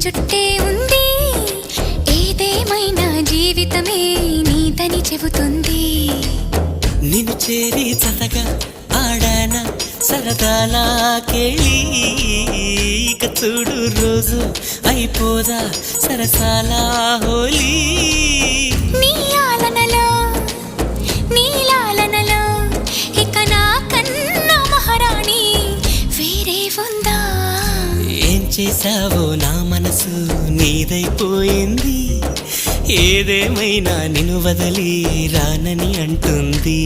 చుట్టే ఉంది, ఏదేమైనా జీవితమే నీదని చెబుతుంది. నిన్ను చేరి చతగా ఆడాన సరదాలా కేళి, ఇక చూడు రోజు అయిపోదా సరసాలా హోలీ. నీ ఆలనలో నీ లాలనలో ఇక నా కన్నా మహారాణి వేరే ఉందా? ఏం చేసావో నా మనసు నీదైపోయింది, ఏదేమైనా నిన్ను వదిలి రానని అంటుంది.